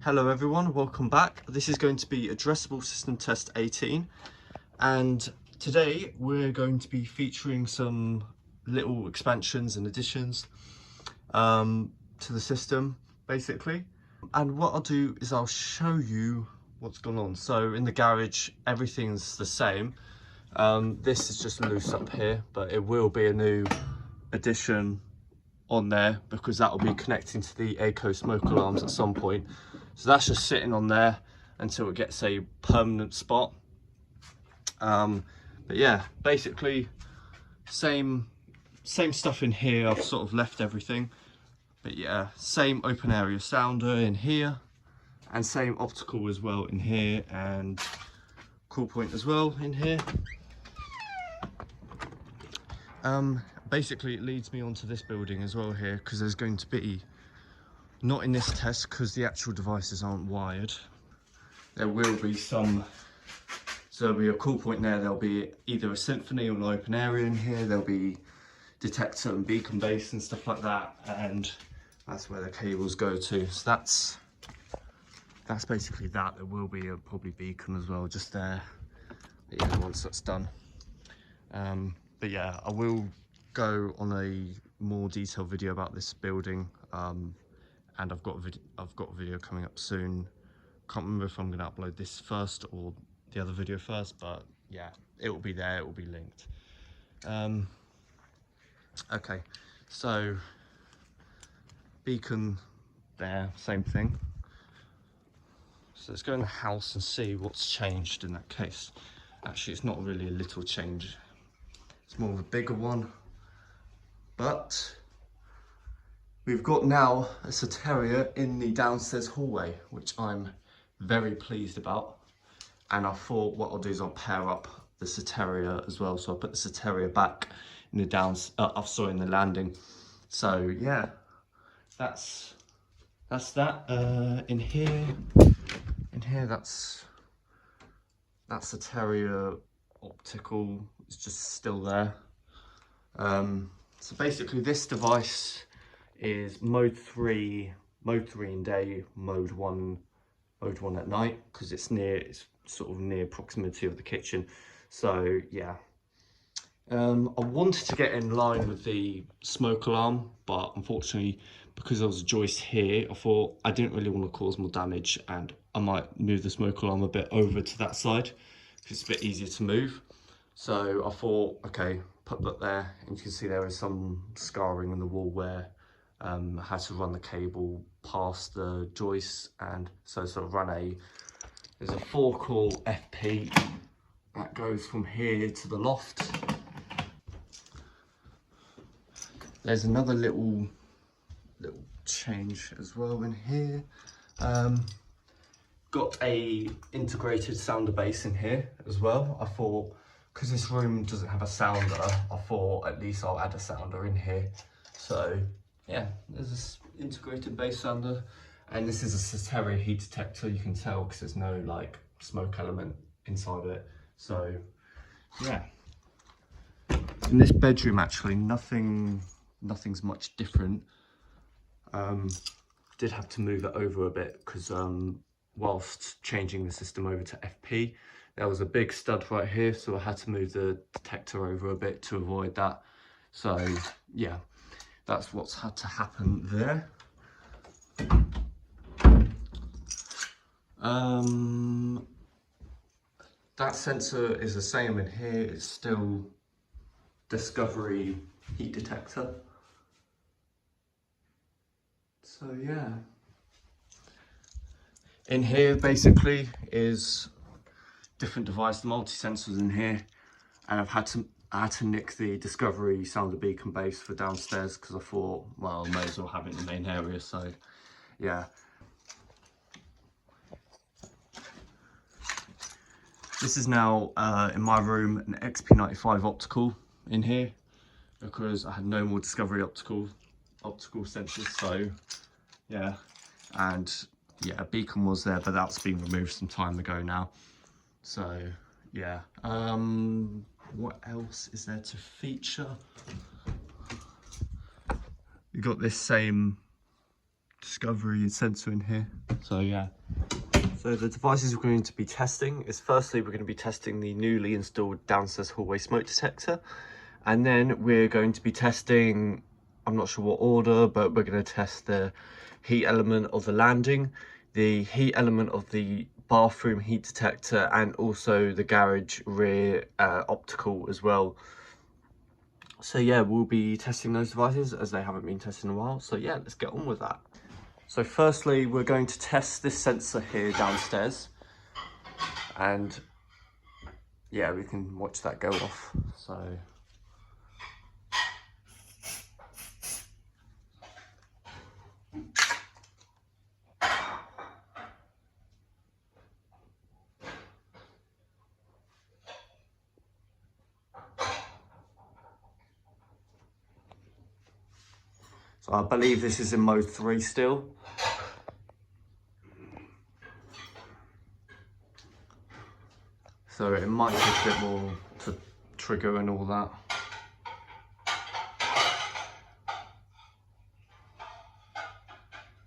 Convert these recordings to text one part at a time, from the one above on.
Hello everyone, welcome back. This is going to be addressable system test 18, and today we're going to be featuring some little expansions and additions to the system basically. And what I'll do is I'll show you what's gone on. So in the garage everything's the same. This is just loose up here, but it will be a new addition on there because that will be connecting to the Eco smoke alarms at some point. So that's just sitting on there until it gets a permanent spot. But yeah, basically same stuff in here. I've sort of left everything, but yeah, same open area sounder in here and same optical as well in here, and cool point as well in here. Basically it leads me onto this building as well here, because there's going to be, not in this test because the actual devices aren't wired, there will be some, so there'll be a cool point there, there'll be either a symphony or an open area in here, there'll be detector and beacon base and stuff like that, and that's where the cables go to. So that's basically that. There will be a probably beacon as well just there, but yeah, once that's done. But yeah, I will go on a more detailed video about this building, and I've got a video coming up soon. Can't remember if I'm going to upload this first or the other video first, but yeah, it will be there, it will be linked. Okay, so beacon there, same thing. So let's go in the house and see what's changed in that case. Actually, it's not really a little change, it's more of a bigger one. But we've got now a Soteria in the downstairs hallway, which I'm very pleased about. And I thought what I'll do is I'll pair up the Soteria as well. So I'll put the Soteria back in the in the landing. So yeah, that's that. In here, that's Soteria optical. It's just still there. So basically this device is mode 3 in day, mode 1 at night, because it's sort of near proximity of the kitchen. So yeah, I wanted to get in line with the smoke alarm, but unfortunately because there was a joist here, I thought I didn't really want to cause more damage, and I might move the smoke alarm a bit over to that side because it's a bit easier to move. So I thought, okay, put that there, and you can see there is some scarring in the wall where I had to run the cable past the joist, and so sort of there's a 4-core FP that goes from here to the loft. There's another little change as well in here. Got a integrated sounder base in here as well. I thought, because this room doesn't have a sounder, I thought at least I'll add a sounder in here. So yeah, there's this integrated base sounder, and this is a Soteria heat detector. You can tell because there's no like smoke element inside of it. So yeah, in this bedroom actually nothing's much different. Did have to move it over a bit because whilst changing the system over to FP, there was a big stud right here, so I had to move the detector over a bit to avoid that. So yeah, that's what's had to happen there. That sensor is the same in here. It's still Discovery heat detector. So yeah, in here basically is different device, the multi-sensors in here, and I had to nick the Discovery sounder beacon base for downstairs because I thought, well, I may as well have it in the main area. So yeah, this is now in my room an XP95 optical in here because I had no more Discovery optical sensors. So yeah, and yeah, a beacon was there, but that's been removed some time ago now. So yeah, what else is there to feature? You got this same discovery sensor in here. So yeah. So the devices we're going to be testing is, firstly, we're going to be testing the newly installed downstairs hallway smoke detector. And then we're going to be testing, I'm not sure what order, but we're going to test the heat element of the landing, the heat element of the bathroom heat detector, and also the garage rear optical as well. So yeah, we'll be testing those devices as they haven't been tested in a while. So yeah, let's get on with that. So firstly, we're going to test this sensor here downstairs. And yeah, we can watch that go off. So I believe this is in mode 3 still. So it might take a bit more to trigger and all that.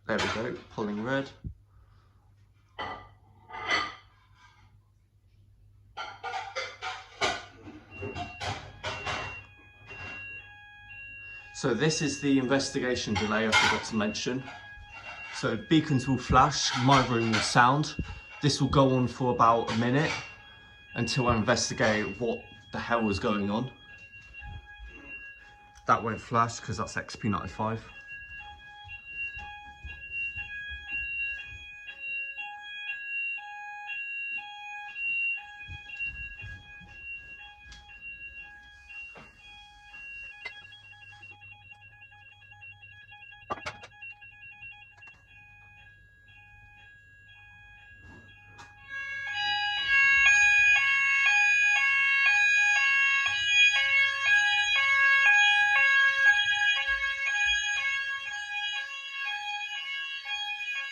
There we go, pulling red. So this is the investigation delay I forgot to mention. So beacons will flash, my room will sound. This will go on for about a minute until I investigate what the hell is going on. That won't flash because that's XP95.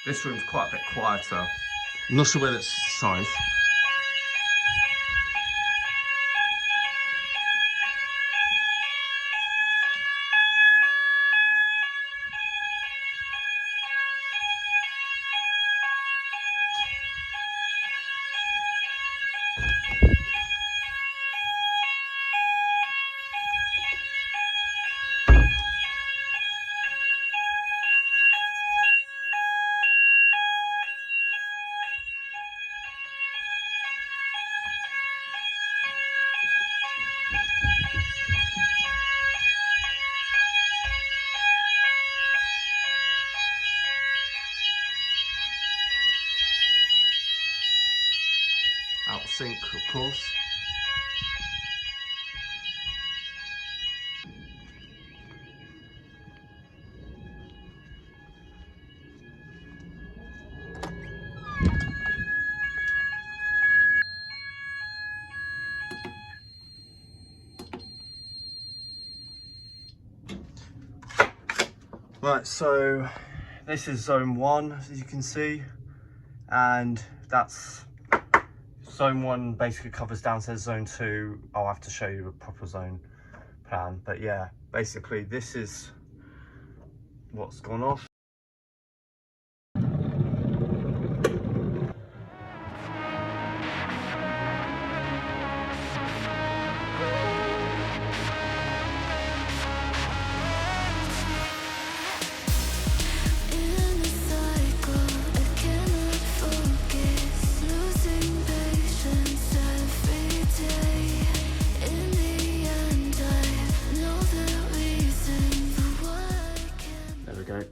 This room's quite a bit quieter. I'm not sure whether it's the size. Out of sync, of course. Right, so this is zone 1, as you can see, and that's zone 1 basically covers downstairs. Zone 2, I'll have to show you a proper zone plan, but yeah, basically this is what's gone off. There we go.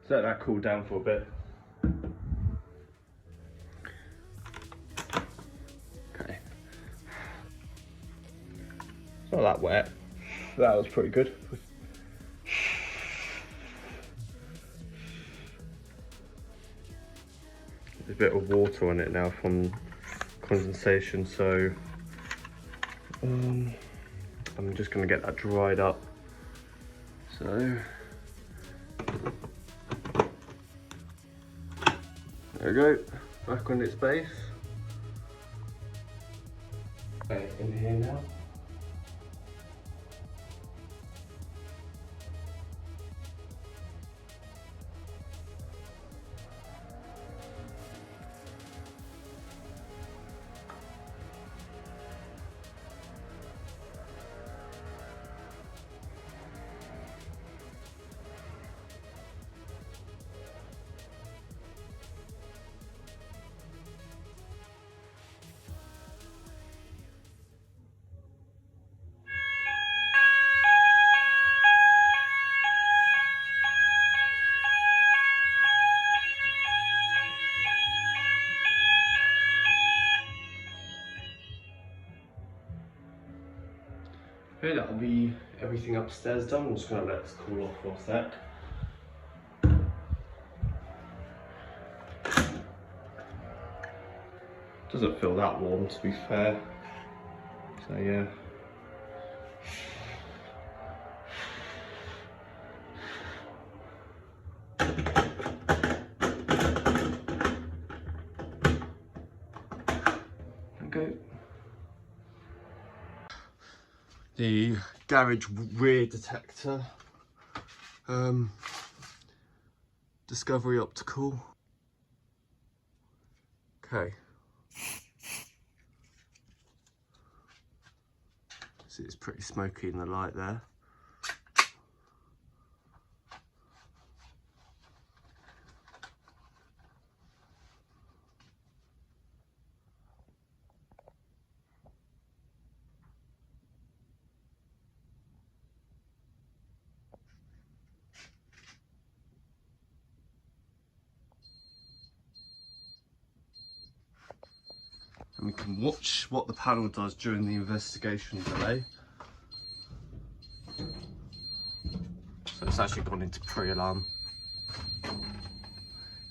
Let that cool down for a bit. Okay. It's not that wet. That was pretty good. There's a bit of water on it now from condensation, so I'm just going to get that dried up. So There we go, back on its base. Okay, in here now. Okay, that'll be everything upstairs done. I'm just going to let this cool off for a sec. Doesn't feel that warm, to be fair. So yeah. Okay. The garage rear detector, Discovery optical. Okay. See, it's pretty smoky in the light there. And we can watch what the panel does during the investigation delay. So it's actually gone into pre-alarm.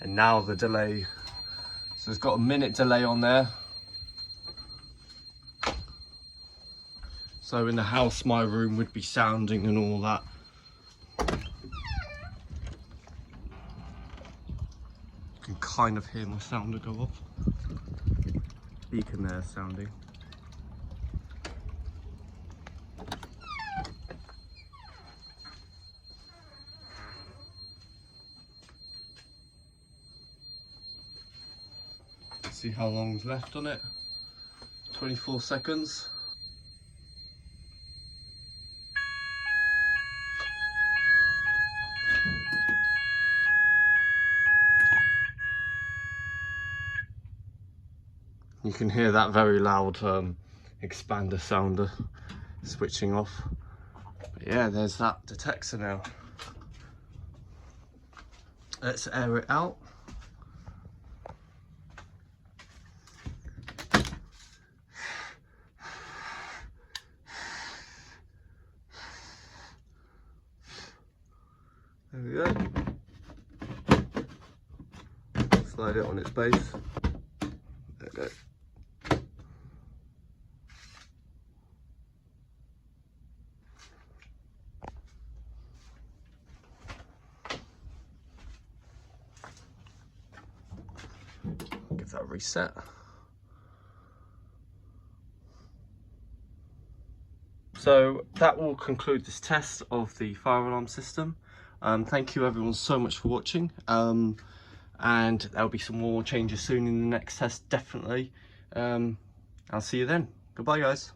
And now the delay, so it's got a minute delay on there. So in the house, my room would be sounding and all that. You can kind of hear my sounder go off. Beacon there sounding. See how long's left on it. 24 seconds. You can hear that very loud Xpander sounder switching off. But yeah, there's that detector now. Let's air it out. There we go. Slide it on its base. There we go. Give that a reset. So that will conclude this test of the fire alarm system. Thank you everyone so much for watching, and there'll be some more changes soon in the next test, definitely. I'll see you then. Goodbye guys.